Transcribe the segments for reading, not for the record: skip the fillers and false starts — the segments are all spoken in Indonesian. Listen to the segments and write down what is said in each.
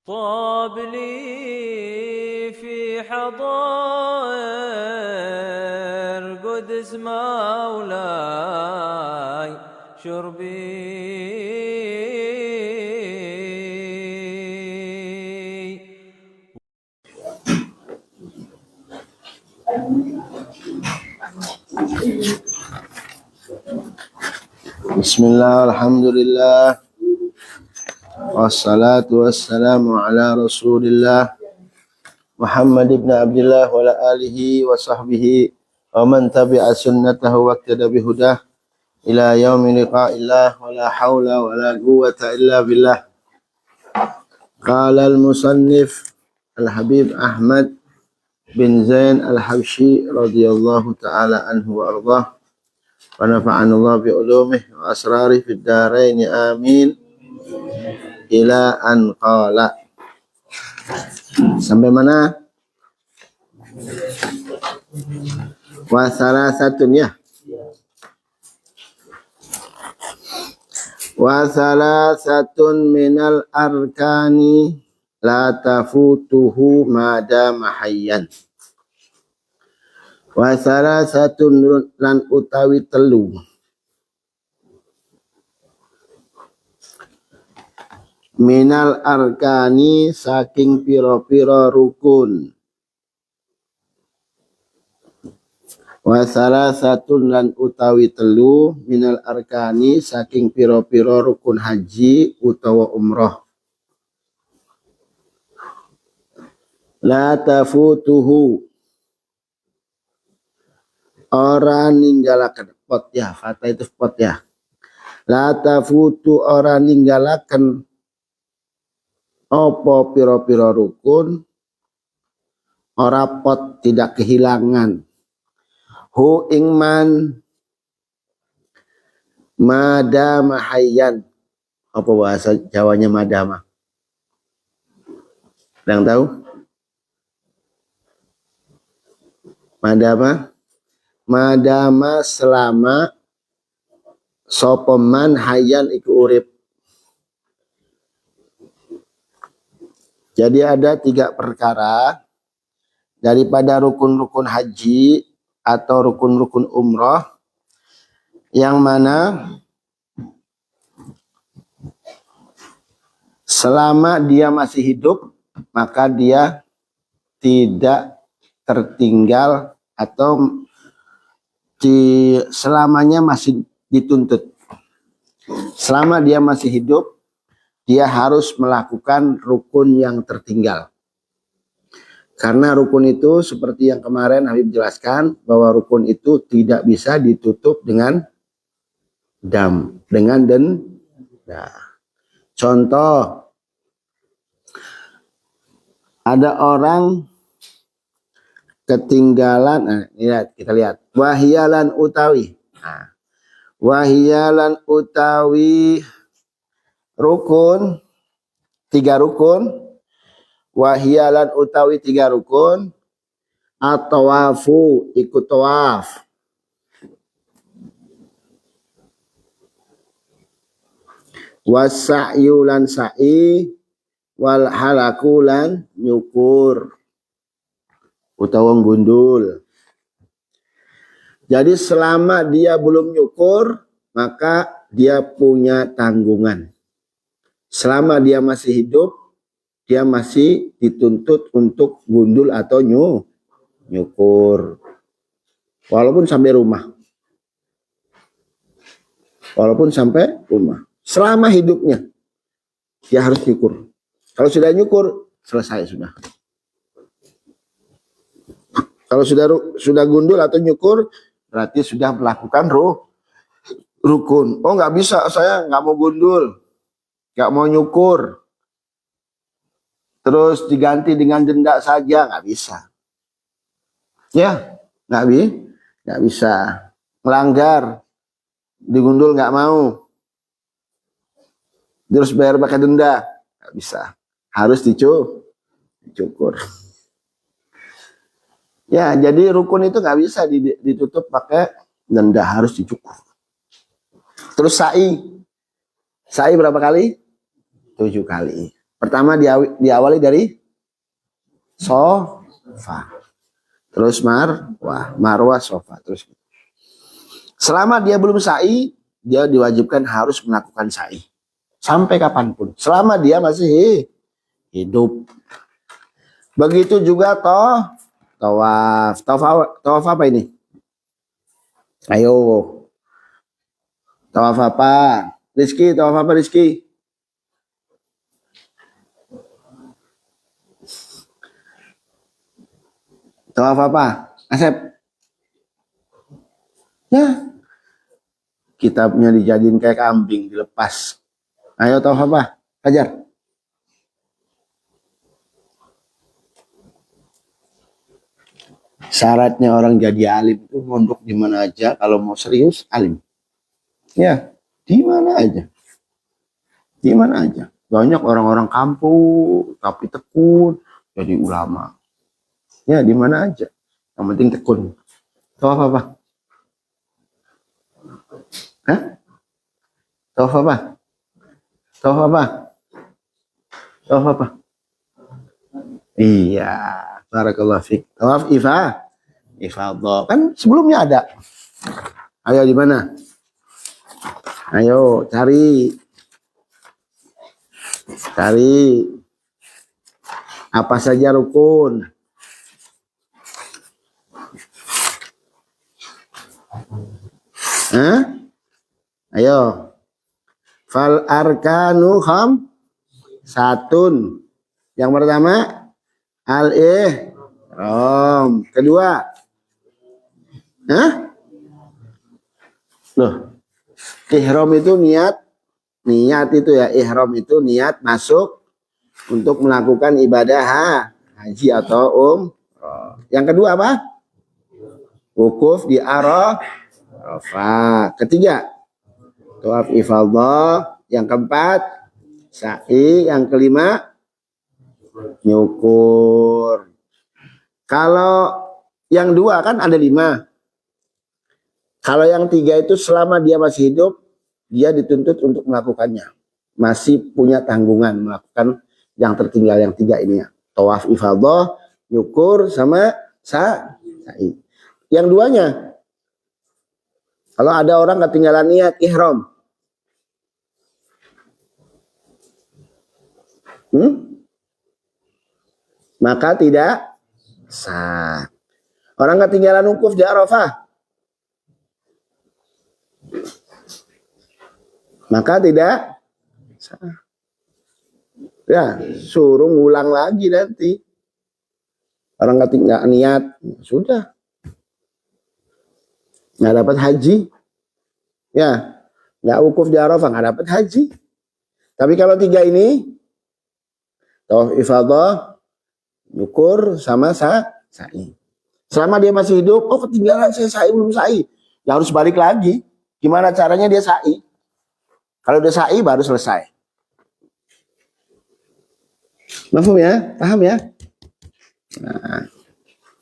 طاب لي في حضائر قدس مولاي شربي. Bismillah, alhamdulillah, wassalatu wassalamu ala rasulillah Muhammad ibn Abdullah wa ala alihi wa sahbihi wa man tabi'a sunnatahu wa iqtada bihudah ila yaumi liqa'illah wa la hawla wa la quwwata illa billah. Qala al-musannif al-habib Ahmad bin Zain al-Habsyi radhiyallahu ta'ala anhu wa ardhah wa nafa'ana Allah bi ulumihi wa asrarihi fid dharain amin ila an qala. Sampai mana? Wa salasatun ya. Wa salasatun minal arkani la tafutuhu madama hayyan. Wa salasatun lan utawi telu minal arkani saking piro-piro rukun. Wa salasatun lan utawi telu minal arkani saking piro-piro rukun haji utawa umroh. La tafutuhu orang ninggalaken pot ya, fata itu pot ya. La tafutu orang ninggalaken opo piro-piro rukun ora pot tidak kehilangan. Hu ingman madama hayyan. Apa bahasa Jawanya madama? Ada yang tahu? Madama? Madama selama sopeman hayyan iku urip. Jadi ada 3 perkara daripada rukun-rukun haji atau rukun-rukun umroh yang mana selama dia masih hidup maka dia tidak tertinggal atau selamanya masih dituntut. Selama dia masih hidup dia harus melakukan rukun yang tertinggal. Karena rukun itu seperti yang kemarin Habib jelaskan bahwa rukun itu tidak bisa ditutup dengan denda. Contoh, ada orang ketinggalan, kita lihat, wahyalan utawi. Wahyalan utawi rukun, 3 rukun. Wahyalan utawi 3 rukun. At-tawafu ikut tawaf. Was-sa'yu lan sa'i. Wal halaku lan nyukur utawa gundul. Jadi selama dia belum nyukur maka dia punya tanggungan. Selama dia masih hidup dia masih dituntut untuk gundul atau nyukur. Walaupun sampai rumah. Walaupun sampai rumah. Selama hidupnya dia harus nyukur. Kalau sudah nyukur selesai sudah. Kalau sudah gundul atau nyukur berarti sudah melakukan rukun. Oh nggak bisa, saya nggak mau gundul, nggak mau nyukur. Terus diganti dengan denda saja nggak bisa. Ya nggak bisa. Melanggar, digundul nggak mau. Terus bayar pakai denda nggak bisa. Harus dicukur. Ya, jadi rukun itu nggak bisa ditutup pakai denda, harus dicukur. Terus sa'i berapa kali? 7 kali. Pertama diawali dari sofa. Terus marwah, sofa. Terus selama dia belum sa'i, dia diwajibkan harus melakukan sa'i. Sampai kapanpun. Selama dia masih hidup. Begitu juga tawaf. Tawaf apa ini? Ayo. Tawaf apa? Rizky, tawaf apa Rizky? Tawaf apa? Asep? Ya. Kitabnya dijadiin kayak kambing, dilepas. Ayo tawaf apa? Ajar. Syaratnya orang jadi alim itu mondok di mana aja, kalau mau serius alim. Ya, di mana aja. Di mana aja. Banyak orang-orang kampung tapi tekun jadi ulama. Ya, di mana aja. Yang penting tekun. Tawaf apa? Hah? Tawaf apa? Tawaf apa? Tawaf apa? Iya. Barakallahu fiik. Tawaf ifadah. Kan sebelumnya ada. Ayo di mana? Ayo cari. Cari. Apa saja rukun? Hah? Ayo. Fal arkanu satun. Yang pertama al-ihram. Kedua. Hah? Loh. Ihram itu niat itu ya. Ihram itu niat masuk untuk melakukan ibadah haji atau Yang kedua apa? Wukuf di Arafah. Ketiga, tawaf ifadah. Yang keempat, sa'i. Yang kelima, nyukur. Kalau yang dua kan ada 5. Kalau yang 3 itu selama dia masih hidup, dia dituntut untuk melakukannya. Masih punya tanggungan melakukan yang tertinggal yang 3 ini ya. Tawaf ifadah, nyukur, sama sa'i. Yang duanya, kalau ada orang ketinggalan niat ihram, maka tidak sah. Orang ketinggalan wukuf di Arafah, maka tidak sah. Ya, suruh ngulang lagi nanti. Orang ketinggalan niat, sudah. Nggak dapat haji. Ya, nggak wukuf di Arafah, nggak dapat haji. Tapi kalau 3 ini, tawaf ifadah, nyukur, sama sa'i. Selama dia masih hidup, ketinggalan saya sa'i, belum sa'i. Ya harus balik lagi. Gimana caranya dia sa'i? Kalau udah sa'i baru selesai. Mahfum ya? Paham ya? Nah,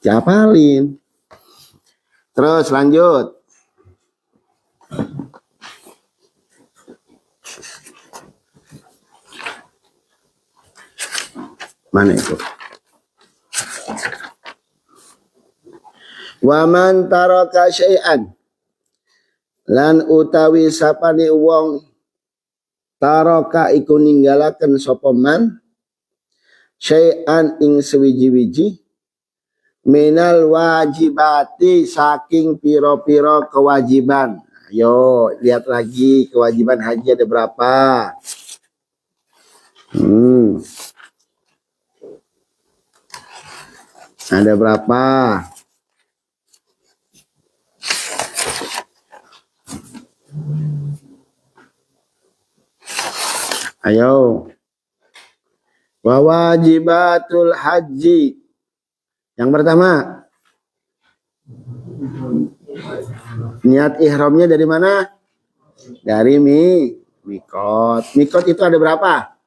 hafalin. Terus lanjut. Mana itu? Wa man taraka syai'an, lan utawi sapane wong taraka iku ninggalaken sapa man syai'an ing sewiji-wiji minal wajibati, saking piro-piro kewajiban. Ayo lihat lagi kewajiban haji ada berapa. Ada berapa? Ayo. Wa wajibatul haji. Yang pertama, niat ihramnya dari mana? Dari mikot. Mikot itu ada berapa?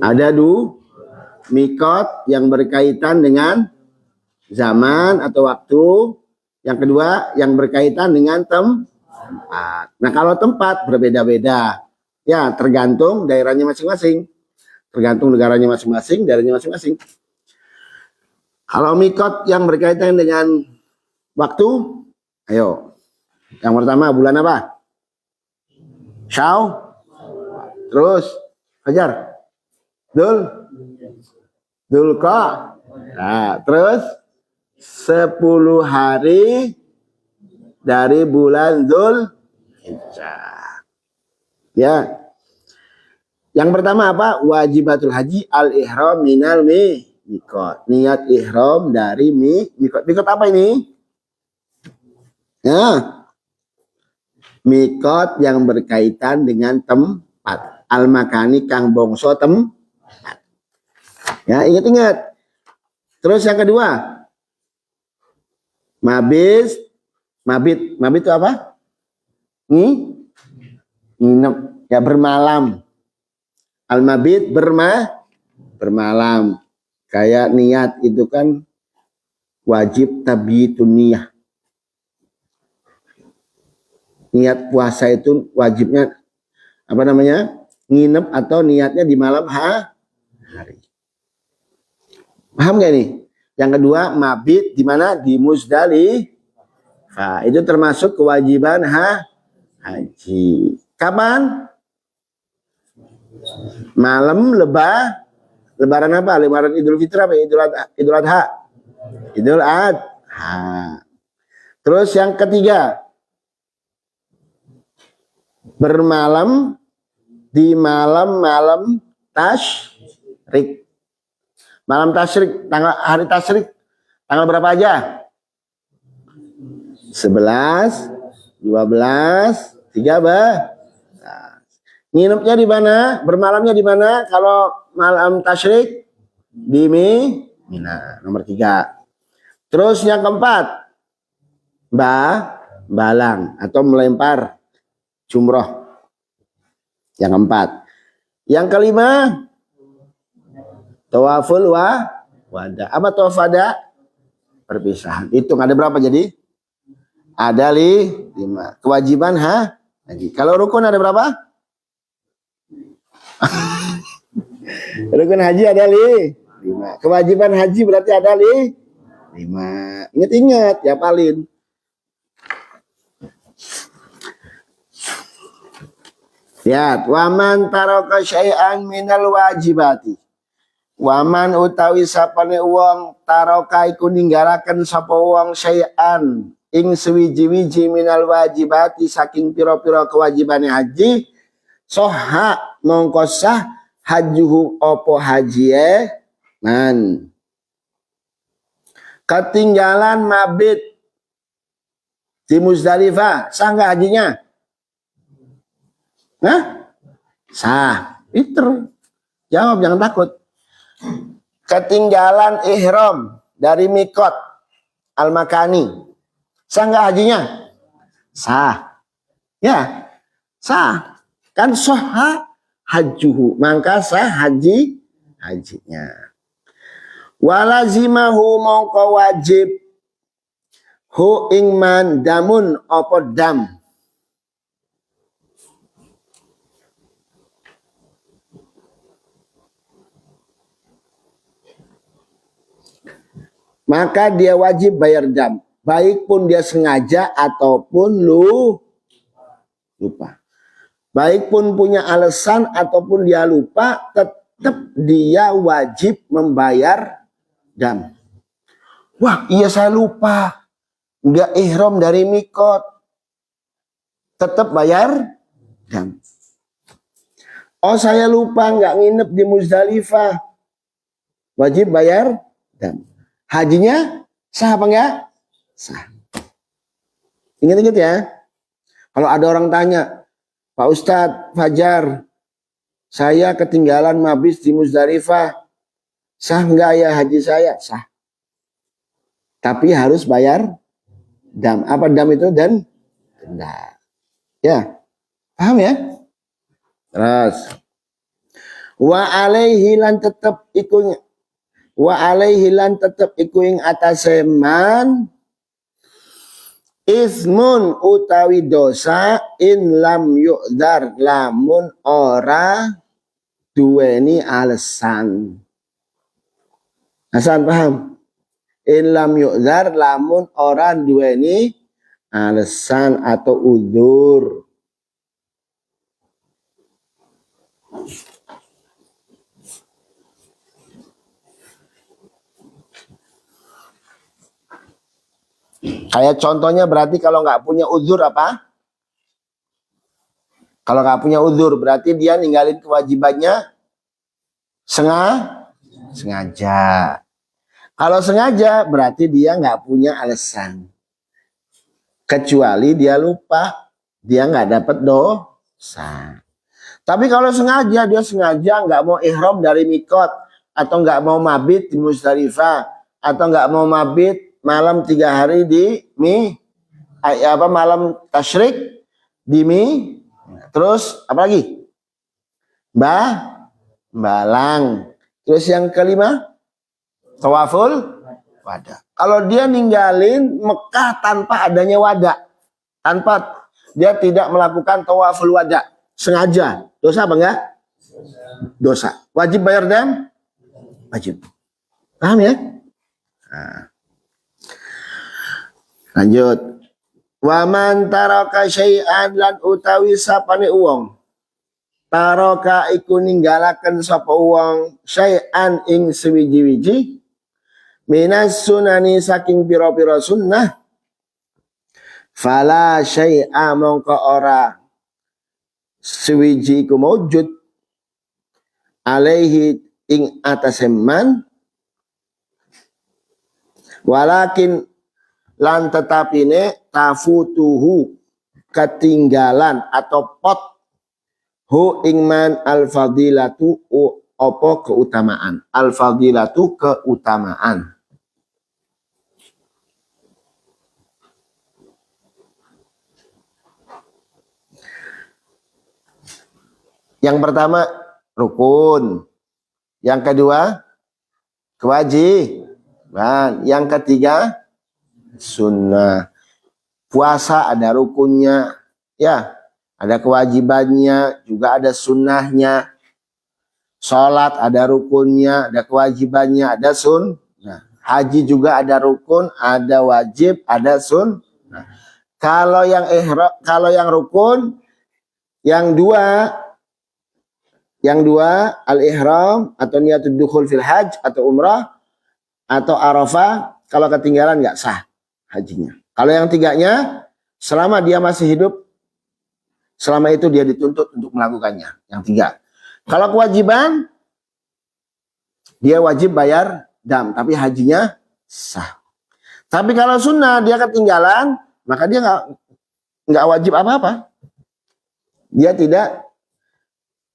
Ada mikot yang berkaitan dengan zaman atau waktu. Yang kedua, yang berkaitan dengan tempat. Nah, kalau tempat berbeda-beda. Ya, tergantung daerahnya masing-masing. tergantung negaranya masing-masing, daerahnya masing-masing. Kalau mikot yang berkaitan dengan waktu, ayo. Yang pertama bulan apa? Syawal. Terus Fajar. Dzulqa'dah. Nah, terus 10 hari dari bulan Dzulhijjah. Ya. Yang pertama apa? Wajibatul haji al-ihram minal mikot. Niat ihram dari mikot. Mikot apa ini? Ya. Mikot yang berkaitan dengan tempat. Al-makani kang bongso tempat. Ya, ingat-ingat. Terus yang kedua. Mabit itu apa? Nginep. Ya, bermalam. Al-mabit bermalam. Kayak niat itu kan wajib tabitun niyah. Niat puasa itu wajibnya apa namanya? Nginep atau niatnya di malam hari. Paham gak nih? Yang kedua, mabit di mana? Di Muzdalifah. Itu termasuk kewajiban haji. Kapan? Malam lebaran apa? Lebaran Idul Fitri apa? Idul Adha. Idul Adha. Terus yang ketiga, bermalam di malam tasyrik. Malam tasyrik, hari tasyrik tanggal berapa aja? 11, 12, 13. Nginepnya di mana? Bermalamnya di mana? Kalau malam tasyrik di Mina, nomor 3. Terus yang keempat, balang atau melempar jumroh. Yang keempat. Yang kelima, tawaful wada. Apa tawaf wada? Perpisahan. Hitung ada berapa jadi? Ada 5. Kewajiban haji. Kalau rukun ada berapa? Rukun haji ada 5. Kewajiban haji berarti ada 5. Ingat-ingat ya paling. Lihat, waman taraka syai'an minal wajibati. Waman utawi sapane wong taraka iku ninggalaken sapa wong syai'an ing sewiji-wiji minal wajibati saking pira-pira kewajibane haji, soha mongko sah hajuhu opo hajie man. Ketinggalan mabit di Muzdalifah, sah nggak hajinya? Nah, sah. Itu jawab, jangan takut. Ketinggalan ihram dari mikot al-makani, sah nggak hajinya? Sah. Ya, sah. Kan soha hajuhu, maka sah hajinya. Walazimahu mongko wajib hu ingman damun opo dam. Maka dia wajib bayar dam, baik pun dia sengaja ataupun lupa. Baik pun punya alasan ataupun dia lupa, tetap dia wajib membayar dam. Wah, iya saya lupa, nggak ihram dari mikot, tetap bayar dam. Oh, saya lupa nggak nginep di Muzdalifah, wajib bayar dam. Hajinya sah apa enggak? Sah. Ingat-ingat ya. Kalau ada orang tanya, Pak Ustadz Fajar, saya ketinggalan mabit di Muzdalifah, sah enggak ya haji saya? Sah. Tapi harus bayar dam. Apa dam itu? Dan denda. Ya, paham ya? Terus, wa alaihi lan tetap ikut. Wa alaihi lan tetep iku ing atase man ismun utawi dosa in lam yu'dar lamun ora duweni alasan. Hasan paham? In lam yu'dzar lamun orang duweni alasan atau udzur. Kayak contohnya berarti kalau nggak punya udzur apa? Kalau nggak punya udzur berarti dia ninggalin kewajibannya sengaja. Kalau sengaja berarti dia nggak punya alasan. Kecuali dia lupa, dia nggak dapat dosa. Tapi kalau sengaja, dia sengaja nggak mau ihram dari mikot, atau nggak mau mabit di Musdalifah, atau nggak mau mabit malam 3 hari di malam tasyrik di terus apa lagi? Balang. Terus yang kelima, tawaful wada. Kalau dia ninggalin Mekah tanpa adanya wada, tanpa dia tidak melakukan tawaful wada, sengaja, dosa apa enggak? Dosa. Wajib bayar dam? Wajib. Paham ya? Nah. Lanjut. Wa man taraka syai'an lan utawi sapane wong taraka iku ninggalaken sapa wong syai'an ing sewiji-wiji minas sunani saking pira-pira sunnah fala syai'a mongko ora sewiji iku maujud alaihi ing atase man walakin lan tetapine tafutuhu ketinggalan atau pot hu ingman al fadilatu apa keutamaan. Al fadilatu keutamaan. Yang pertama rukun, yang kedua kewajiban, yang ketiga sunnah. Puasa ada rukunnya, ya, ada kewajibannya, juga ada sunnahnya. Sholat ada rukunnya, ada kewajibannya, ada sunnah. Haji juga ada rukun, ada wajib, ada sunnah. Kalau yang rukun, yang dua al-ihram atau niatul dukhul fil hajj atau umrah atau arafah, kalau ketinggalan nggak sah hajinya. Kalau yang tiganya, selama dia masih hidup, selama itu dia dituntut untuk melakukannya. Yang tiga. Kalau kewajiban, dia wajib bayar dam, tapi hajinya sah. Tapi kalau sunnah dia ketinggalan, maka dia nggak wajib apa-apa. Dia tidak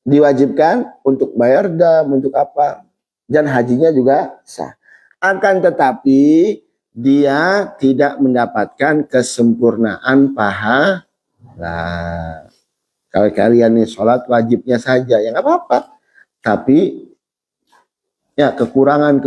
diwajibkan untuk bayar dam, untuk apa, dan hajinya juga sah. Akan tetapi dia tidak mendapatkan kesempurnaan pahala. Kalau kalian nih sholat wajibnya saja, ya nggak apa-apa. Tapi ya kekurangan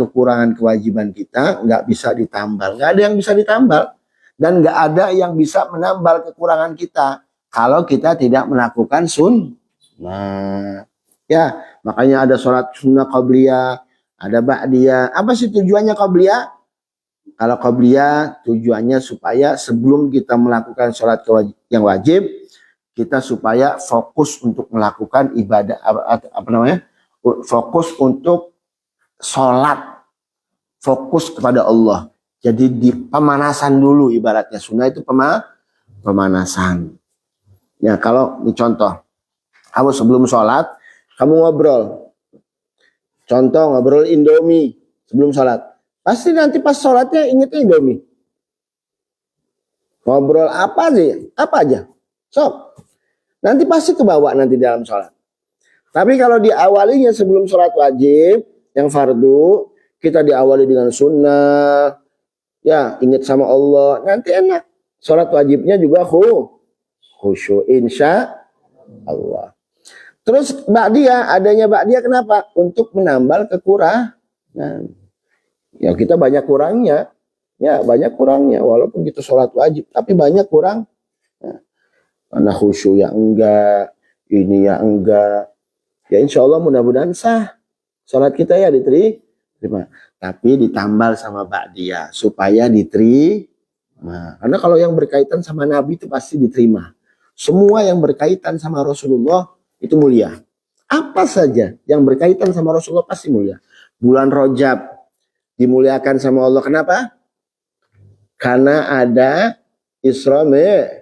kewajiban kita nggak bisa ditambal. Nggak ada yang bisa ditambal. Dan nggak ada yang bisa menambal kekurangan kita kalau kita tidak melakukan sunnah. Ya, makanya ada sholat sunnah qabliyah, ada ba'diyah. Apa sih tujuannya qabliyah? Kalau qabliyah tujuannya supaya sebelum kita melakukan sholat yang wajib, kita supaya fokus untuk melakukan ibadah, fokus untuk sholat, fokus kepada Allah. Jadi di pemanasan dulu ibaratnya. Sunnah itu pemanasan. Ya, kalau ini contoh, kamu sebelum sholat, kamu ngobrol. Contoh ngobrol Indomie sebelum sholat. Pasti nanti pas sholatnya inget Indomie. Ngobrol apa aja. Sok. Nanti pasti kebawa nanti dalam sholat. Tapi kalau diawalinya sebelum sholat wajib, yang fardu, kita diawali dengan sunnah. Ya, ingat sama Allah. Nanti enak. Sholat wajibnya juga khusyuk insya Allah. Terus adanya ba'diyah kenapa? Untuk menambal kekurangan. Ya kita banyak kurangnya. Ya banyak kurangnya. Walaupun kita sholat wajib. Tapi banyak kurang. Ya. Karena khusyuk ya enggak. Ini ya enggak. ya insya Allah mudah-mudahan sah. Sholat kita ya diterima. Tapi ditambal sama ba'diyah supaya diterima. Karena kalau yang berkaitan sama Nabi itu pasti diterima. Semua yang berkaitan sama Rasulullah itu mulia. Apa saja yang berkaitan sama Rasulullah pasti mulia. Bulan Rajab dimuliakan sama Allah. Kenapa? Karena ada Isra Mi'raj.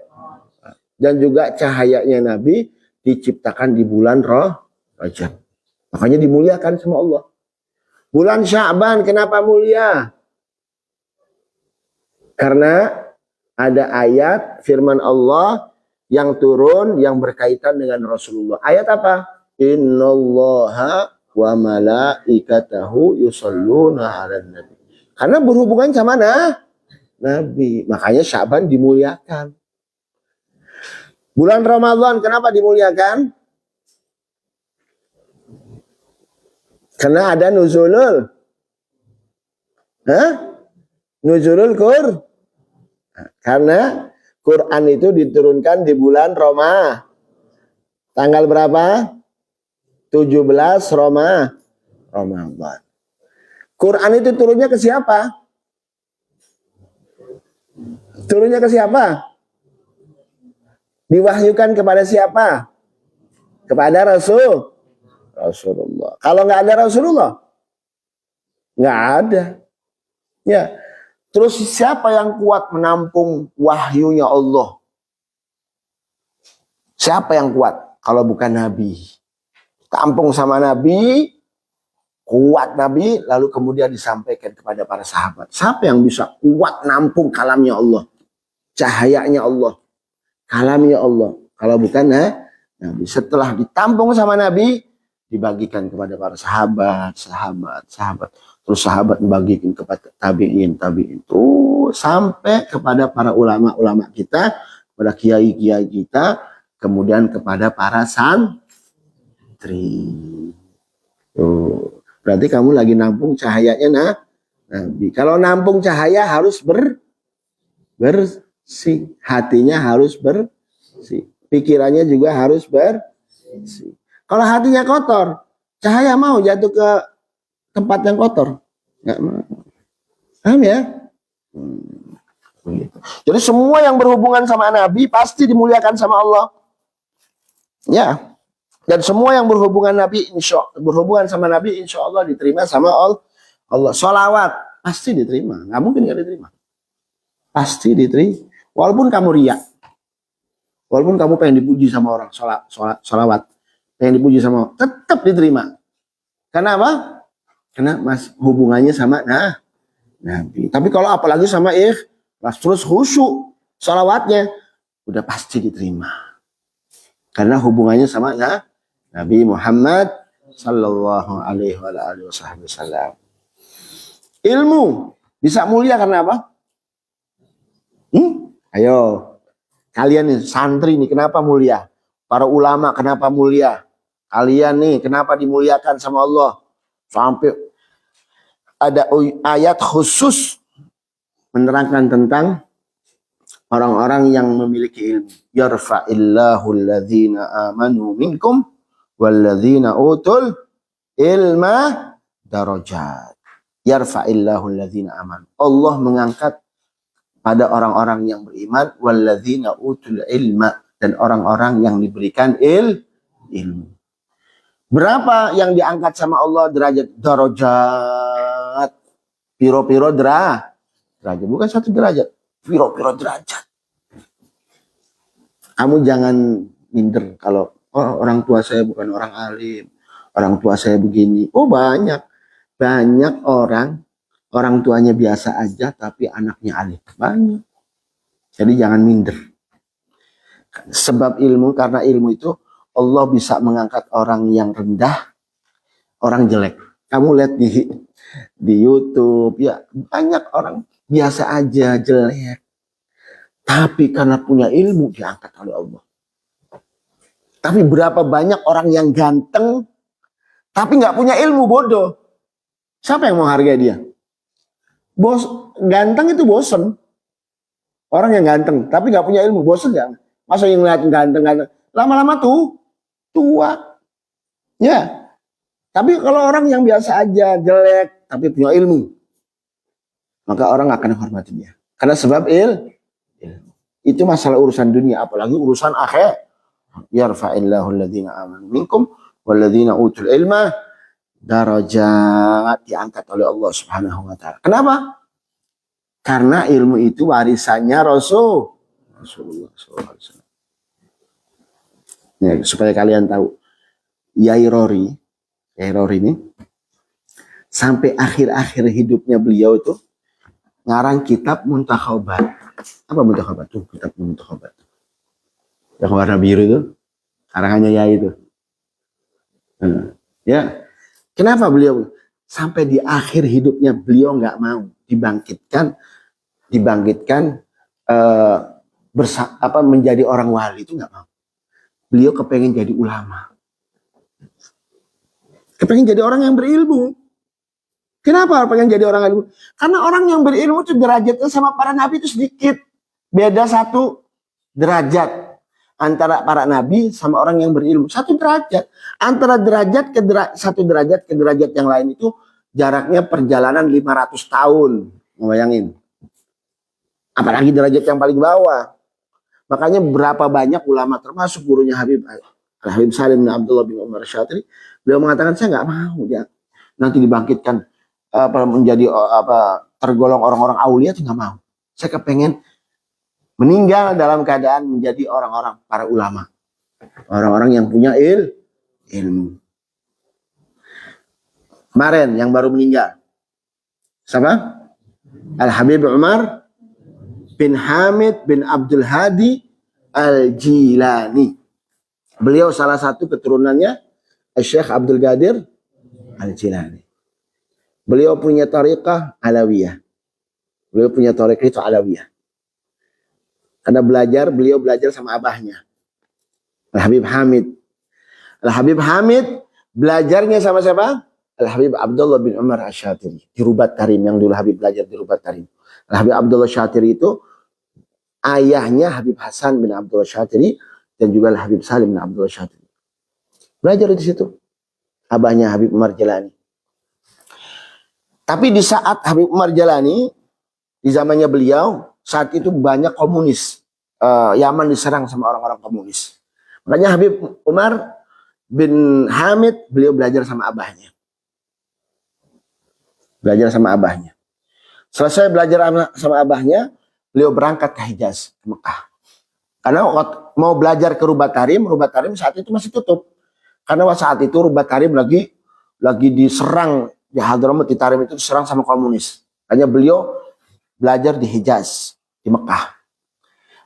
Dan juga cahayanya Nabi diciptakan di bulan Rajab. Makanya dimuliakan sama Allah. Bulan Sya'ban kenapa mulia? Karena ada ayat firman Allah yang turun yang berkaitan dengan Rasulullah. Ayat apa? Innallaha wa malaikatahu yusholluna 'alan nabi. Karena berhubungan sama Nabi. Makanya Sya'ban dimuliakan. Bulan Ramadan kenapa dimuliakan? Karena ada nuzulul. Nuzulul Qur'an. Karena Quran itu diturunkan di bulan Ramadan. Tanggal berapa? 17 Ramadan. Quran itu turunnya ke siapa? Turunnya ke siapa? Diwahyukan kepada siapa? Kepada Rasulullah. Kalau nggak ada Rasulullah, nggak ada. Ya. Terus siapa yang kuat menampung wahyunya Allah? Siapa yang kuat? Kalau bukan Nabi. Tampung sama Nabi, kuat Nabi, lalu kemudian disampaikan kepada para sahabat. Siapa yang bisa kuat nampung kalamnya Allah? Cahayanya Allah. Kalamnya Allah. Kalau bukan Nabi. Setelah ditampung sama Nabi, dibagikan kepada para sahabat. Terus sahabat membagikan kepada tabi'in. Terus sampai kepada para ulama-ulama kita, kepada kiai-kiai kita, kemudian kepada para santri. Tuh. Berarti kamu lagi nampung cahayanya Nabi. Kalau nampung cahaya harus bersih. Hatinya harus bersih. Pikirannya juga harus bersih. Kalau hatinya kotor, cahaya mau jatuh ke tempat yang kotor? Nggak mau. Paham ya? Begitu. Jadi semua yang berhubungan sama Nabi pasti dimuliakan sama Allah. Ya. Dan semua yang berhubungan sama Nabi insya Allah diterima sama Allah. Sholawat pasti diterima. Nggak mungkin nggak diterima. Pasti diterima. Walaupun kamu riya. Walaupun kamu pengen dipuji sama orang. Sholawat. Pengen dipuji sama orang. Tetap diterima. Karena apa? Karena hubungannya sama Nabi. Tapi kalau apalagi sama ikhlas terus khusyuk sholawatnya. Udah pasti diterima. Karena hubungannya sama Nabi Muhammad sallallahu alaihi wasallam. Ilmu bisa mulia karena apa? Ayo, kalian nih santri nih kenapa mulia? Para ulama kenapa mulia? Kalian nih kenapa dimuliakan sama Allah? Sampai ada ayat khusus menerangkan tentang orang-orang yang memiliki ilmu. Yarfa'illahu alladhina amanu minkum walladzina utul ilma darajat. Yarfa'illahu alladhina amanu. Allah mengangkat pada orang-orang yang beriman walladzina utul ilma dan orang-orang yang diberikan ilmu. Berapa yang diangkat sama Allah derajat? Darajat. Piro-piro derajat. Bukan satu derajat. Piro-piro derajat. Kamu jangan minder kalau orang tua saya bukan orang alim, orang tua saya begini. Banyak orang tuanya biasa aja tapi anaknya alim. Banyak. Jadi jangan minder. Sebab ilmu, karena ilmu itu Allah bisa mengangkat orang yang rendah, orang jelek. Kamu lihat di YouTube ya, banyak orang biasa aja jelek. Tapi karena punya ilmu diangkat oleh Allah. Tapi berapa banyak orang yang ganteng tapi nggak punya ilmu, bodoh. Siapa yang mau hargai dia? Ganteng itu bosen. Orang yang ganteng tapi nggak punya ilmu bosen ya. Masa yang lihat ganteng lama-lama tuh tua. Ya, tapi kalau orang yang biasa aja, jelek, tapi punya ilmu, maka orang akan hormati dia. Karena sebab ilmu. Itu masalah urusan dunia, apalagi urusan akhir. Yarfa'illahu alladhina amanu minkum walladhina utul ilma darajat, diangkat oleh Allah Subhanahu wa taala. Kenapa? Karena ilmu itu warisannya Rasulullah SAW. Ya, supaya kalian tahu, Yai Rory ini sampai akhir-akhir hidupnya beliau itu ngarang kitab Muntakhabat. Apa Muntakhabat? Tuh, kitab Muntakhabat. Yang warna biru itu, karangannya Yai itu. Ya, kenapa beliau sampai di akhir hidupnya beliau nggak mau dibangkitkan menjadi orang wali, itu nggak mau. Beliau kepengen jadi ulama, kepengen jadi orang yang berilmu. Kenapa pengen jadi orang ilmu? Karena orang yang berilmu itu derajatnya sama para nabi itu sedikit. Beda 1 derajat antara para nabi sama orang yang berilmu. 1 derajat. Antara derajat ke satu derajat ke derajat yang lain itu jaraknya perjalanan 500 tahun. Bayangin. Apalagi derajat yang paling bawah. Makanya berapa banyak ulama termasuk gurunya Habib Salim bin Abdullah bin Umar Syatiri, beliau mengatakan saya nggak mau dia nanti dibangkitkan menjadi tergolong orang-orang aulia, itu nggak mau. Saya kepengen meninggal dalam keadaan menjadi orang-orang para ulama, orang-orang yang punya ilmu. Kemarin yang baru meninggal siapa? Al Habib Umar bin Hamid bin Abdul Hadi Al Jilani. Beliau salah satu keturunannya Syekh Abdul Qadir Al Jilani. Beliau punya tariqah Alawiyah. Beliau punya tariqah itu Alawiyah. Karena beliau belajar sama abahnya, Al-Habib Hamid. Al-Habib Hamid belajarnya sama siapa? Al-Habib Abdullah bin Umar Asy-Syatiri di Rubat Tarim, yang dulu Habib belajar di Rubat Tarim. Al-Habib Abdullah Syatiri itu ayahnya Habib Hasan bin Abdullah Syatiri dan juga Al-Habib Salim bin Abdullah Syatiri. Belajar di situ. Abahnya Habib Umar Jalani. Tapi di saat Habib Umar Jalani, di zamannya beliau, saat itu banyak komunis. Yaman diserang sama orang-orang komunis. Makanya Habib Umar bin Hamid, beliau belajar sama abahnya. Belajar sama abahnya. Selesai belajar sama abahnya, beliau berangkat ke Hijaz, ke Mekah. Karena mau belajar ke Rubat Tarim saat itu masih tutup. Karena saat itu Rubat Tarim lagi diserang. Di Hadramaut, di Tarim itu diserang sama komunis. Hanya beliau belajar di Hijaz, di Mekah.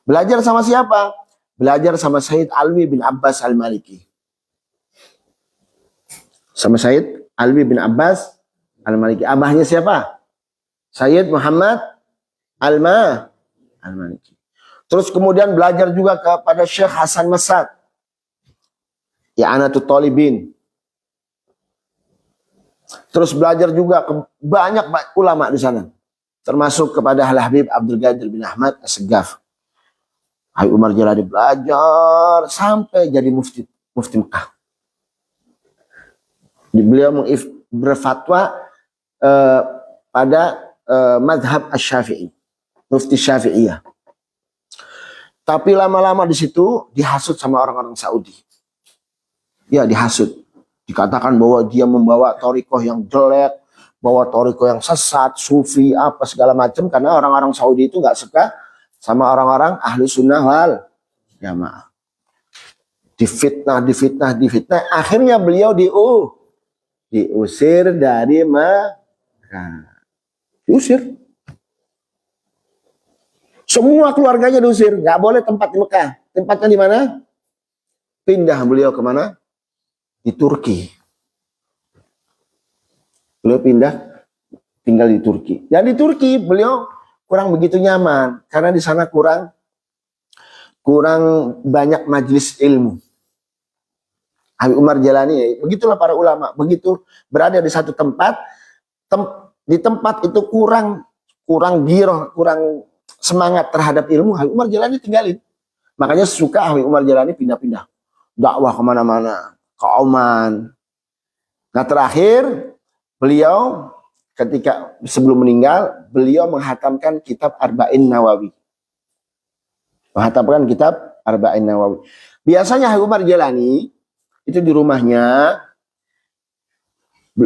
Belajar sama siapa? Belajar sama Sayyid Alwi bin Abbas Al-Maliki. Sama Sayyid Alwi bin Abbas Al-Maliki. Abahnya siapa? Sayyid Muhammad Al-Maliki. Terus kemudian belajar juga kepada Syekh Hasan Masad, I'anatul Talibin. Terus belajar juga ke banyak ulama di sana, termasuk kepada Al-Habib Abdul Qadir bin Ahmad As-Segaf. Habib Umar Jalani belajar sampai jadi mufti Mekah. Beliau berfatwa pada madhab Asy-Syafi'i, mufti Syafi'iyah. Tapi lama-lama di situ dihasut sama orang-orang Saudi. Ya, dihasut. Dikatakan bahwa dia membawa thariqah yang jelek, bawa thariqah yang sesat, sufi, apa segala macam, karena orang-orang Saudi itu nggak suka sama orang-orang ahli sunnah wal jamaah. Difitnah. Akhirnya beliau diusir dari Mekah. Diusir. Semua keluarganya diusir, nggak boleh tempat di Mekah. Tempatnya di mana? Pindah beliau kemana? Di Turki. Beliau tinggal di Turki. Dan di Turki beliau kurang begitu nyaman karena di sana kurang banyak majelis ilmu. Habib Umar Jalani, begitulah para ulama, begitu berada di satu tempat, di tempat itu kurang giroh, kurang semangat terhadap ilmu, Habib Umar Jalani tinggalin. Makanya suka Habib Umar Jalani pindah-pindah dakwah kemana-mana. Ke Oman, Nah terakhir beliau ketika sebelum meninggal beliau menghatamkan kitab Arba'in Nawawi. Menghatamkan kitab Arba'in Nawawi. Biasanya Habib Umar Jalani itu di rumahnya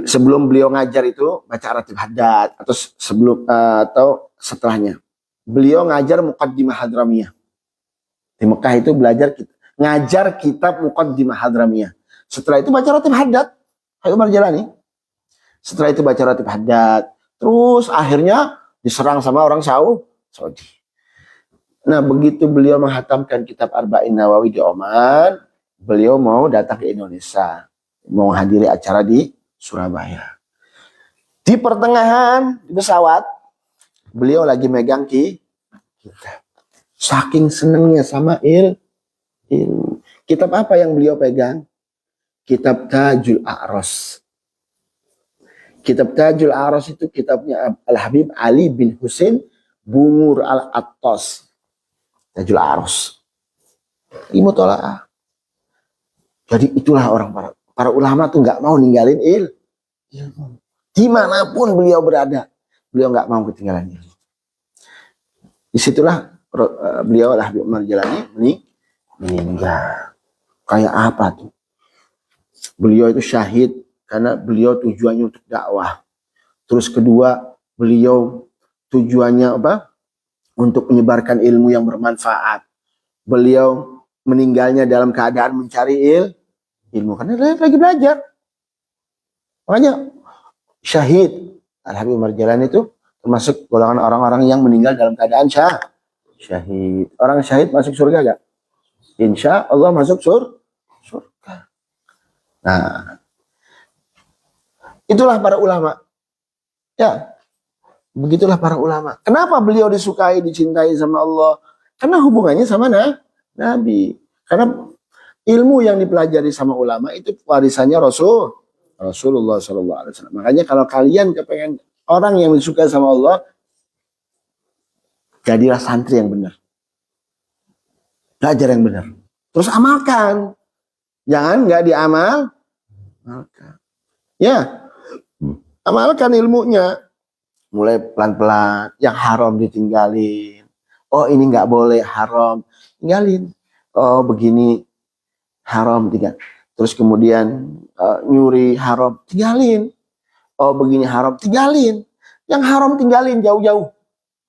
sebelum beliau ngajar itu baca Ratib Haddad atau sebelum atau setelahnya. Beliau ngajar Muqaddimah Hadramiyah. Di Mekah itu ngajar kitab Muqaddimah Hadramiyah. Setelah itu baca Ratib Haddad. Habib Umar Jalani. Setelah itu baca Ratib Haddad. Terus akhirnya diserang sama orang Saudi. Nah begitu beliau menghatamkan kitab Arba'in Nawawi di Oman, beliau mau datang ke Indonesia. Mau hadiri acara di Surabaya. Di pertengahan di pesawat, beliau lagi megang kitab. Saking senengnya sama ilmu. Kitab apa yang beliau pegang? Kitab Tajul A'ros. Kitab Tajul A'ros itu kitabnya Al-Habib Ali bin Husain Bungur Al-Attas. Tajul A'ros. Ilmu tola'ah. Jadi itulah orang para ulama tuh nggak mau ninggalin ilmu. Dimanapun beliau berada, beliau nggak mau ketinggalan ilmu. Disitulah beliau Habib Umar Jalani meninggal. Kayak apa tuh? Beliau itu syahid karena beliau tujuannya untuk dakwah. Terus kedua, beliau tujuannya apa? Untuk menyebarkan ilmu yang bermanfaat. Beliau meninggalnya dalam keadaan mencari ilmu karena lagi belajar. Makanya syahid Al-Habib Umar Jalani itu termasuk golongan orang-orang yang meninggal dalam keadaan syahid. Orang syahid masuk surga gak? Insya Allah masuk surga. Nah, itulah para ulama. Ya, begitulah para ulama. Kenapa beliau disukai, dicintai sama Allah? Karena hubungannya sama Nabi. Karena ilmu yang dipelajari sama ulama itu warisannya Rasulullah SAW. Makanya kalau kalian kepengen orang yang disukai sama Allah, jadilah santri yang benar. Belajar yang benar. Terus amalkan. Jangan nggak diamalkan. Ya, amalkan ilmunya. Mulai pelan-pelan. Yang haram ditinggalin. Oh ini nggak boleh, haram. Tinggalin. Oh begini haram, tinggal. Terus kemudian nyuri haram, tinggalin. Oh begini haram, tinggalin. Yang haram tinggalin jauh-jauh.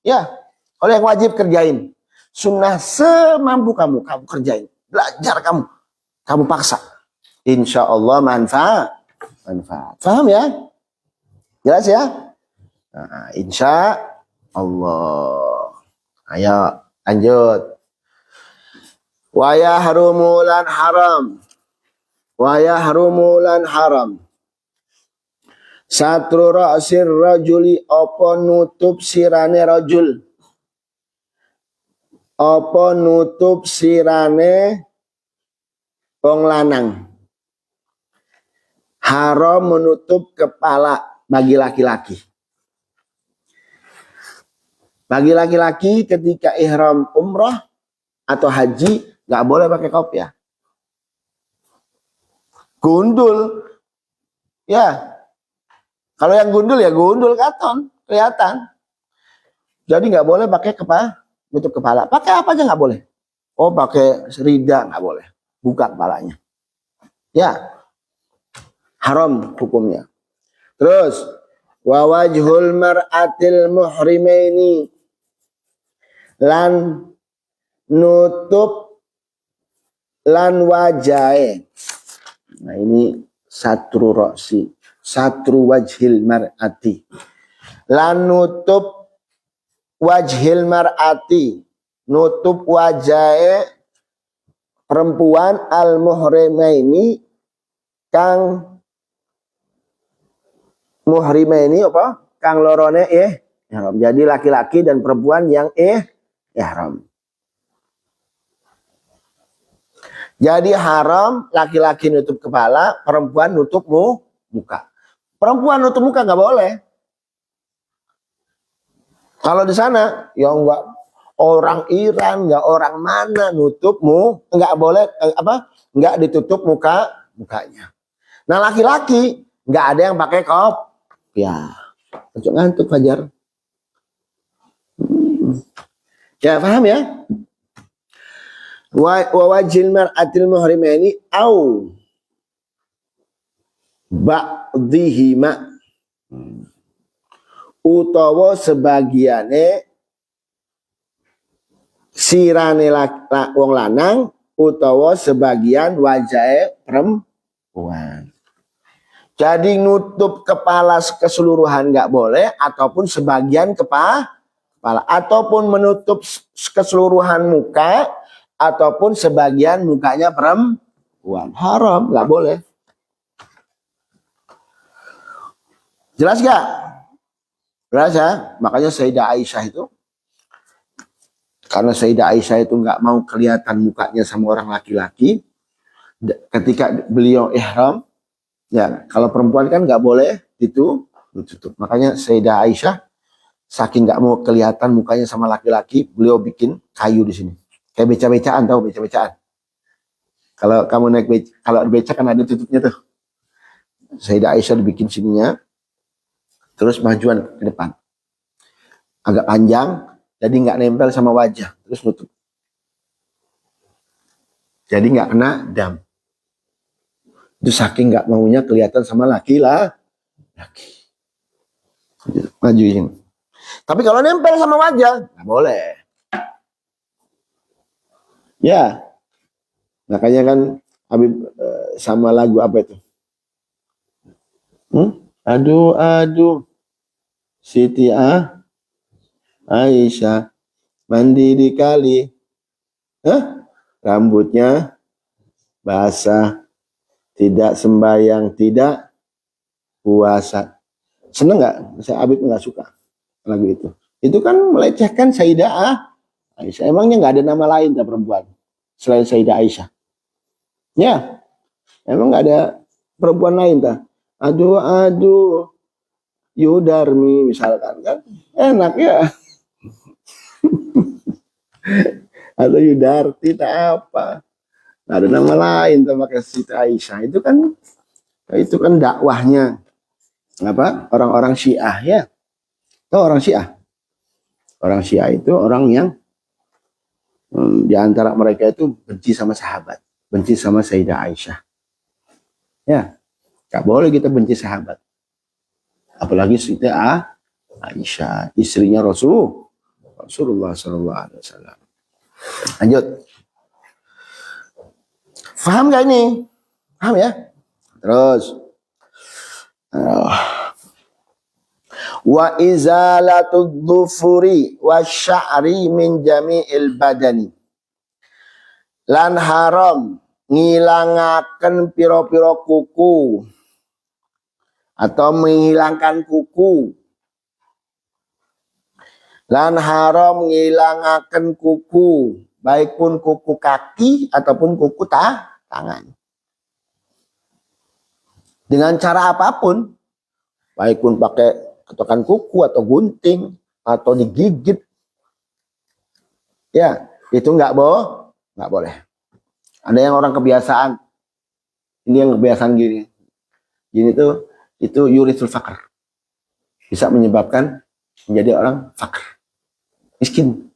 Ya, kalau yang wajib kerjain. Sunnah semampu kamu kerjain. Belajar kamu paksa. Insya Allah manfaat. Paham ya? Jelas ya? Nah, insya Allah. Ayo lanjut. Wa yahrumulan haram. Wa yahrumulan haram. Satru ra'sir rajuli apa nutup sirane rajul. Apa nutup sirane wong lanang. Haram menutup kepala bagi laki-laki. Bagi laki-laki ketika ihram umrah atau haji nggak boleh pakai kopiah. Gundul. Ya. Kalau yang gundul ya gundul katon, kelihatan. Jadi nggak boleh pakai nutup kepala. Pakai apa aja nggak boleh. Oh pakai rida nggak boleh. Buka kepalanya. Ya. Haram hukumnya. Terus wa wajhul mar'atil muhrimaini lan nutup lan wajahe. Nah ini satru roksi, satru wajhil mar'ati. Lan nutup wajhil mar'ati, nutup wajahe perempuan al muhrimaini kang muhrimaini apa? Kang lorone ihram. Jadi laki-laki dan perempuan yang ihram. Jadi haram laki-laki nutup kepala, perempuan nutup muka. Perempuan nutup muka nggak boleh. Kalau di sana ya enggak orang Iran, enggak orang mana nutupmu, enggak boleh nggak ditutup mukanya. Nah laki-laki Nggak ada yang pakai ya. Cocok ngantuk Fajar. Ya paham ya? Wa wajil mar'atil muhrimani au ba'dihima utawa sebagiane sirane wong lanang utawa sebagian wajahe perempuan. Jadi nutup kepala keseluruhan nggak boleh, ataupun sebagian kepala, ataupun menutup keseluruhan muka, ataupun sebagian mukanya perempuan. Haram, nggak boleh. Jelas nggak? Jelas ya? Makanya Sayyidah Aisyah itu, karena Sayyidah Aisyah itu nggak mau kelihatan mukanya sama orang laki-laki, ketika beliau ihram, ya kalau perempuan kan nggak boleh ditutup. Makanya Sayyidah Aisyah saking nggak mau kelihatan mukanya sama laki-laki, beliau bikin kayu di sini. Kayak beca-becaan, tahu beca-becaan? Kalau kamu naik beca, kalau beca kan ada tutupnya tuh. Sayyidah Aisyah dibikin sininya, terus majuan ke depan. Agak panjang, jadi nggak nempel sama wajah, terus nutup. Jadi nggak kena dam. Itu saking nggak maunya kelihatan sama laki-laki. Majuin. Tapi kalau nempel sama wajah, nggak boleh. Ya, makanya kan Habib sama lagu apa itu? Aduh, aduh, Siti Aisyah mandi di kali, rambutnya basah, tidak sembahyang, tidak puasa. Seneng nggak? Saya Habib nggak suka lagu itu. Itu kan melecehkan Sayyidah Aisyah. Emangnya nggak ada nama lain tak perempuan selain Sayyidah Aisyah? Ya, emang nggak ada perempuan lain tak? Aduh, aduh, Yudarmi misalkan kan enak ya. Atau Yudarti tak apa? Nggak ada nama lain tak pakai Siti Aisyah. Itu kan dakwahnya apa? Orang-orang Syiah ya. Tahu orang Syiah? Orang Syiah itu orang yang di antara mereka itu benci sama sahabat, benci sama Sayyidah Aisyah. Ya, nggak boleh kita benci sahabat. Apalagi Siti Aisyah, istrinya Rasulullah SAW. Lanjut. Paham gak ini? Paham ya? Terus. Wa izalatud dhufuri wasya'ri min jami'il badani. Lan haram ngilangaken piro-piro kuku atau menghilangkan kuku. Lan haram ngilangaken kuku, baik pun kuku kaki ataupun kuku tangan. Dengan cara apapun, baik pun pakai ketukan kuku atau gunting atau digigit, ya itu nggak boleh. Ada yang orang kebiasaan, ini yang kebiasaan gini tuh, itu yurisul faqr, bisa menyebabkan menjadi orang faqr, miskin,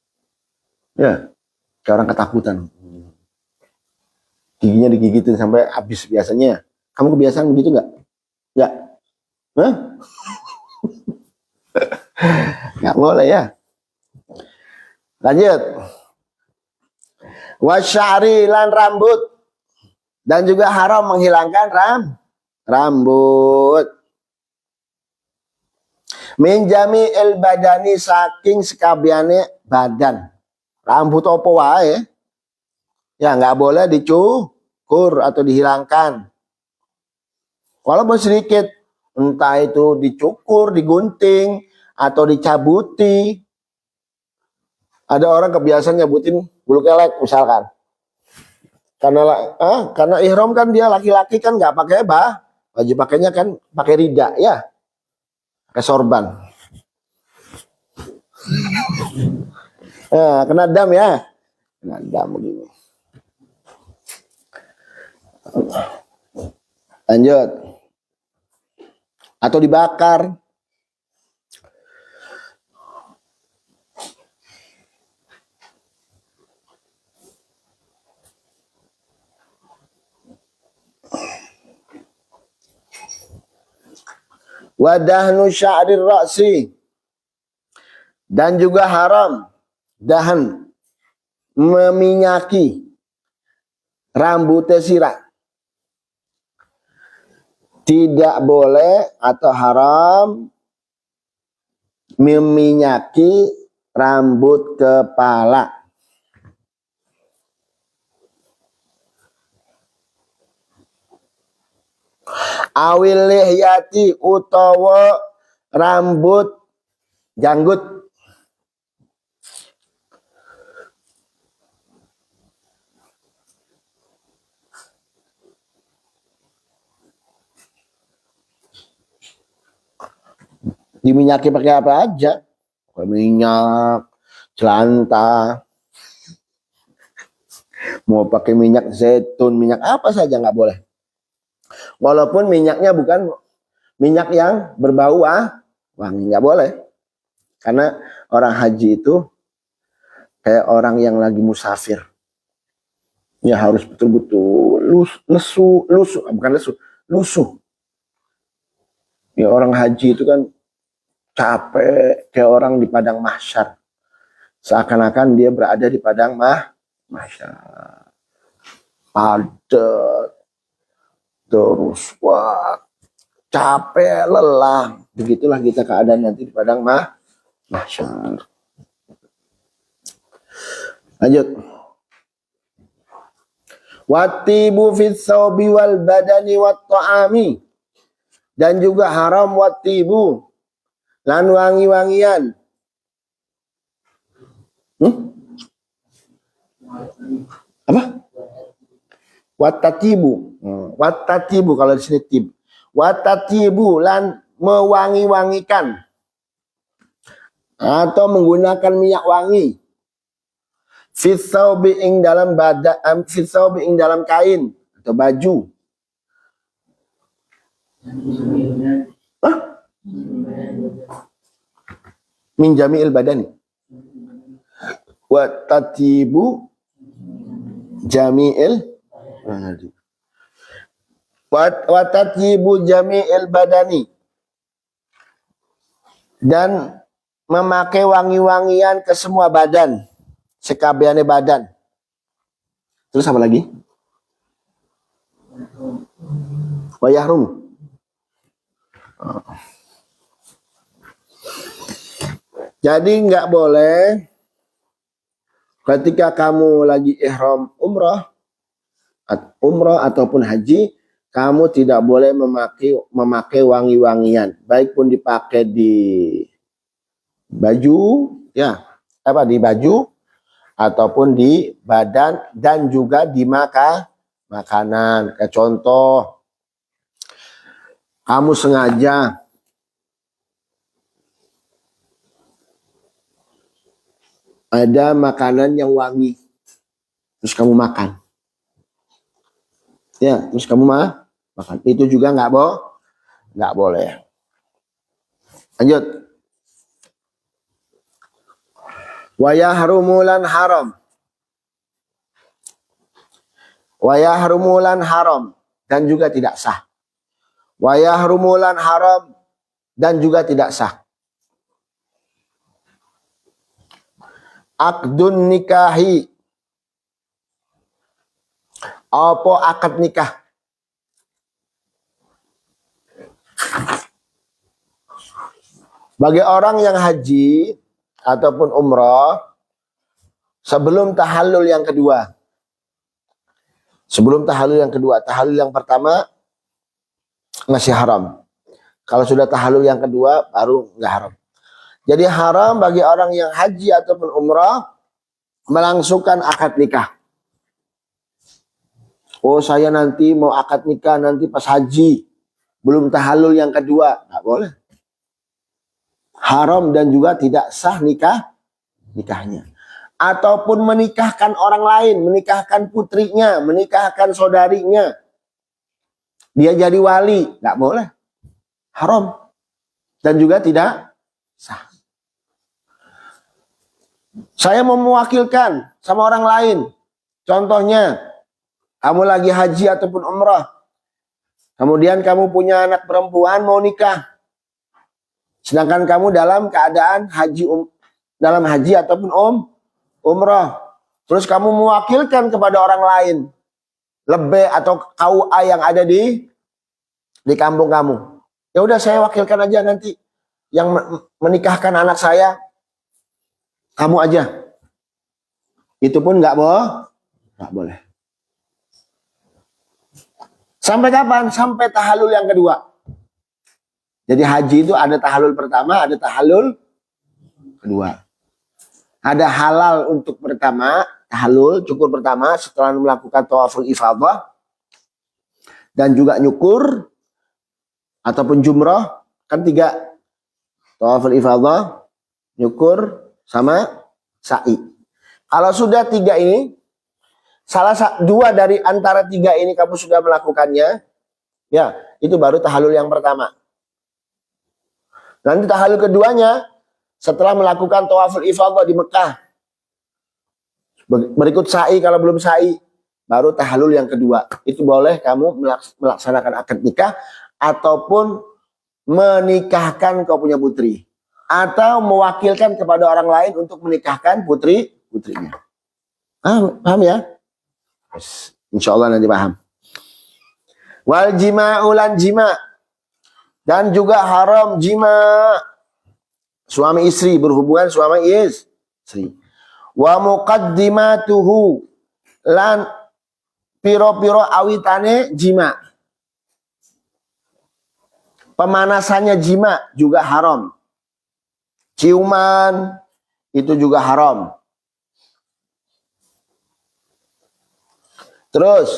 ya kayak orang ketakutan, giginya digigitin sampai habis biasanya. Kamu kebiasaan begitu nggak? Nggak, nggak boleh ya. Lanjut. Wasyari lan rambut, dan juga haram menghilangkan rambut. Min jami'il badani, saking sekabiane badan. Rambut opo wae ya nggak boleh dicukur atau dihilangkan. Walaupun sedikit, entah itu dicukur, digunting, atau dicabuti. Ada orang kebiasaan nyabutin bulu kelek misalkan. Karena ihram kan dia laki-laki kan nggak pakai baju pakainya kan pakai rida ya, pakai sorban. Kena dam ya, kena dam begini. Lanjut. atau dibakar. Wadahnu sya'rir ra'si, dan juga haram dahan, meminyaki rambut sirah. Tidak boleh atau haram meminyaki rambut kepala. Awil lihyati, utawa rambut janggut. Diminyaki pakai apa aja? Pakai minyak jelantah, mau pakai minyak zaitun, minyak apa saja nggak boleh. Walaupun minyaknya bukan minyak yang berbau wangi, nggak boleh. Karena orang haji itu kayak orang yang lagi musafir. Ya harus betul-betul lusuh. Ya orang haji itu kan capek kayak orang di padang mahsyar. Seakan-akan dia berada di padang mahsyar. Padat. Terus wah, capek, lelah. Begitulah kita keadaan nanti di padang mahsyar. Lanjut. Wattibu fis saubi wal badani wat ta'ami. Dan juga haram wattibu, lan wangi-wangian. Apa? Watatibu. Watatibu kalau di sini tib. Watatibu, lan mewangi-wangikan atau menggunakan minyak wangi. Fisaubi ing dalam badan, fisaubi ing dalam kain atau baju. Min jami'il badani. Wa tatibu jami'il wa tatibu jami'il badani, dan memakai wangi-wangian ke semua badan, sekabiane badan. Terus apa lagi? Wa yahrum. Jadi nggak boleh ketika kamu lagi ihram umrah ataupun haji, kamu tidak boleh memakai wangi-wangian, baik pun dipakai di baju, di baju ataupun di badan, dan juga di makanan. Kayak contoh, kamu sengaja ada makanan yang wangi, terus kamu makan. Terus kamu makan. Itu juga nggak boleh. Lanjut. Wa yahrumulan haram. Wa yahrumulan haram, dan juga tidak sah. Wa yahrumulan haram, dan juga tidak sah. Akdun nikahi, apa akad nikah. Bagi orang yang haji ataupun umrah sebelum tahallul yang kedua. Tahallul yang pertama masih haram. Kalau sudah tahallul yang kedua baru nggak haram. Jadi haram bagi orang yang haji ataupun umrah melangsungkan akad nikah. Oh, saya nanti mau akad nikah nanti pas haji, belum tahallul yang kedua, nggak boleh. Haram dan juga tidak sah nikahnya. Ataupun menikahkan orang lain, menikahkan putrinya, menikahkan saudarinya, dia jadi wali, nggak boleh. haram dan juga tidak sah. Saya mau mewakilkan sama orang lain. Contohnya, kamu lagi haji ataupun umrah. Kemudian kamu punya anak perempuan mau nikah. Sedangkan kamu dalam keadaan dalam haji ataupun umrah. Terus kamu mewakilkan kepada orang lain. Lebih atau KUA yang ada di kampung kamu. Ya udah saya wakilkan aja nanti yang menikahkan anak saya. Kamu aja. Itu pun nggak boleh. Sampai kapan? Sampai tahallul yang kedua. Jadi haji itu ada tahallul pertama, ada tahallul kedua. Ada halal untuk pertama, tahallul, cukur pertama setelah melakukan tawaful ifadah. Dan juga nyukur ataupun jumrah, kan 3. Tawaful ifadah, nyukur, sama sa'i. Kalau sudah 3 ini, salah 2 dari antara 3 ini kamu sudah melakukannya, ya itu baru tahallul yang pertama. Nanti tahallul keduanya setelah melakukan tawaful ifadah di Mekah. Berikut sa'i, kalau belum sa'i baru tahallul yang kedua. Itu boleh kamu melaksanakan akad nikah ataupun menikahkan kau punya putri atau mewakilkan kepada orang lain untuk menikahkan putrinya. Paham ya? Insya Allah nanti paham. Wal jima'ulan jima, dan juga haram jima, suami istri berhubungan suami istri. Wa muqaddimatuhu, lan piro-piro awitane jima. Pemanasannya jima juga haram. Ciuman itu juga haram. Terus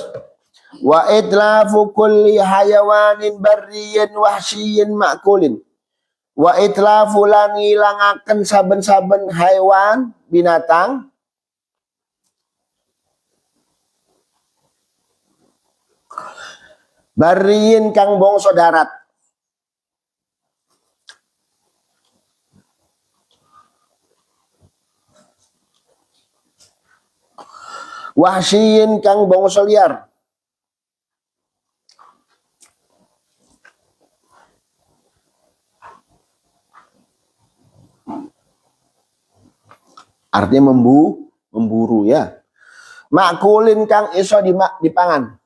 wa itlafu kulli hayawanin barriyin wahsyiyin ma'kulin. Wa itlafu lan ngilangaken saben-saben haiwan binatang barriyin kang bangsa darat. Wahsyiyin kang bangsa liar. Artinya memburu ya. Makulin kang iso dipangan.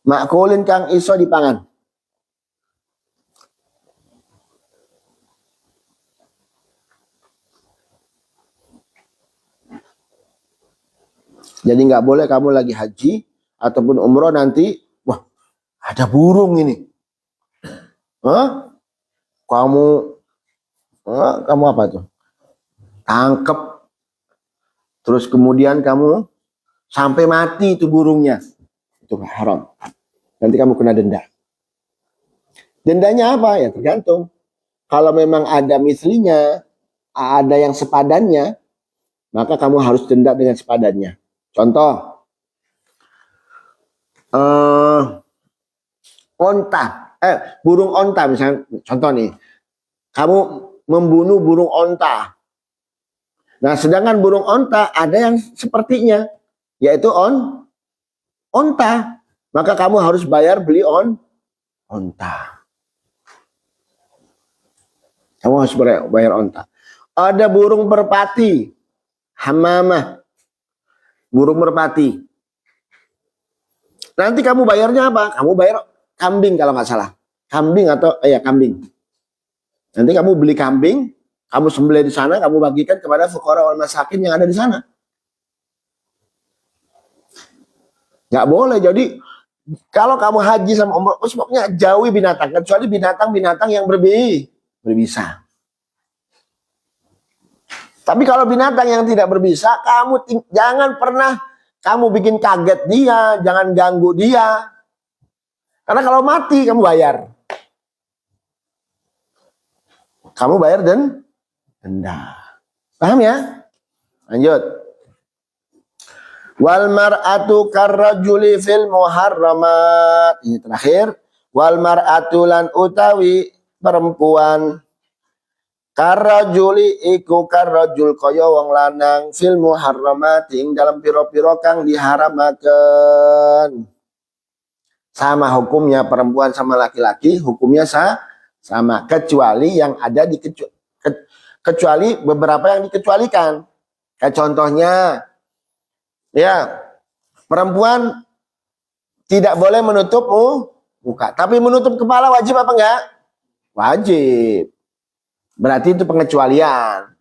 Makulin kang iso dipangan. Jadi nggak boleh kamu lagi haji ataupun umroh nanti, wah ada burung ini. Kamu apa tuh? Tangkep, terus kemudian kamu sampai mati itu burungnya, itu haram. Nanti kamu kena denda. Dendanya apa ya? Tergantung. Kalau memang ada mislinya, ada yang sepadannya, maka kamu harus denda dengan sepadannya. Contoh, burung onta misalnya. Contoh nih, kamu membunuh burung onta. Nah, sedangkan burung onta ada yang sepertinya, yaitu onta. Maka kamu harus bayar beli onta. Kamu harus bayar onta. Ada burung merpati, hamamah, burung merpati. Nanti kamu bayarnya apa? Kamu bayar kambing kalau nggak salah. Kambing atau kambing. Nanti kamu beli kambing. Kamu sembelih di sana, kamu bagikan kepada fuqara wal masakin yang ada di sana. Nggak boleh. Jadi kalau kamu haji sama umrah, pokoknya jauhi binatang, kecuali binatang-binatang yang berbisa. Tapi kalau binatang yang tidak berbisa, kamu jangan pernah kamu bikin kaget dia, jangan ganggu dia. Karena kalau mati kamu bayar. Kamu bayar denda. Paham ya? Lanjut. Wal mar'atu karrajuli fil muharramat. Ini terakhir. Wal mar'atu lan utawi perempuan karajuli iku karajul kaya wong lanang fil muharramatin dalam piro-piro kang diharamaken. Sama hukumnya perempuan sama laki-laki, hukumnya sama kecuali yang ada di kecuali beberapa yang dikecualikan. Kayak contohnya ya, perempuan tidak boleh menutup muka, tapi menutup kepala wajib apa enggak? Wajib. Berarti itu pengecualian.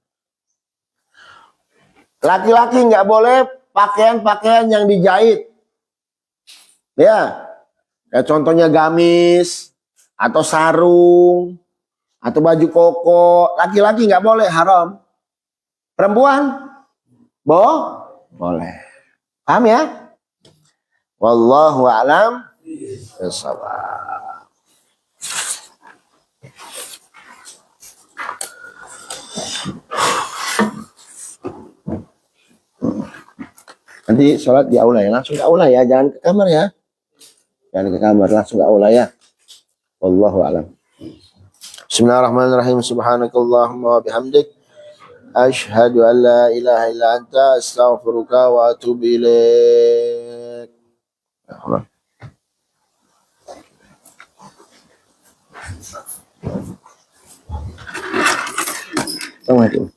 Laki-laki nggak boleh pakaian-pakaian yang dijahit. Ya, kayak contohnya gamis, atau sarung, atau baju koko. Laki-laki nggak boleh, haram. Perempuan? Boleh. Paham ya? Wallahu a'lam bishawab. Nanti sholat di aula ya, langsung ke aula ya, jangan ke kamar ya. Jangan ke kamar, langsung ke aula ya. Wallahu a'lam. Bismillahirrahmanirrahim. Subhanakallahumma wa bihamdik asyhadu an la ilaha illa anta astaghfiruka wa atubu ilaik. Assalamualaikum.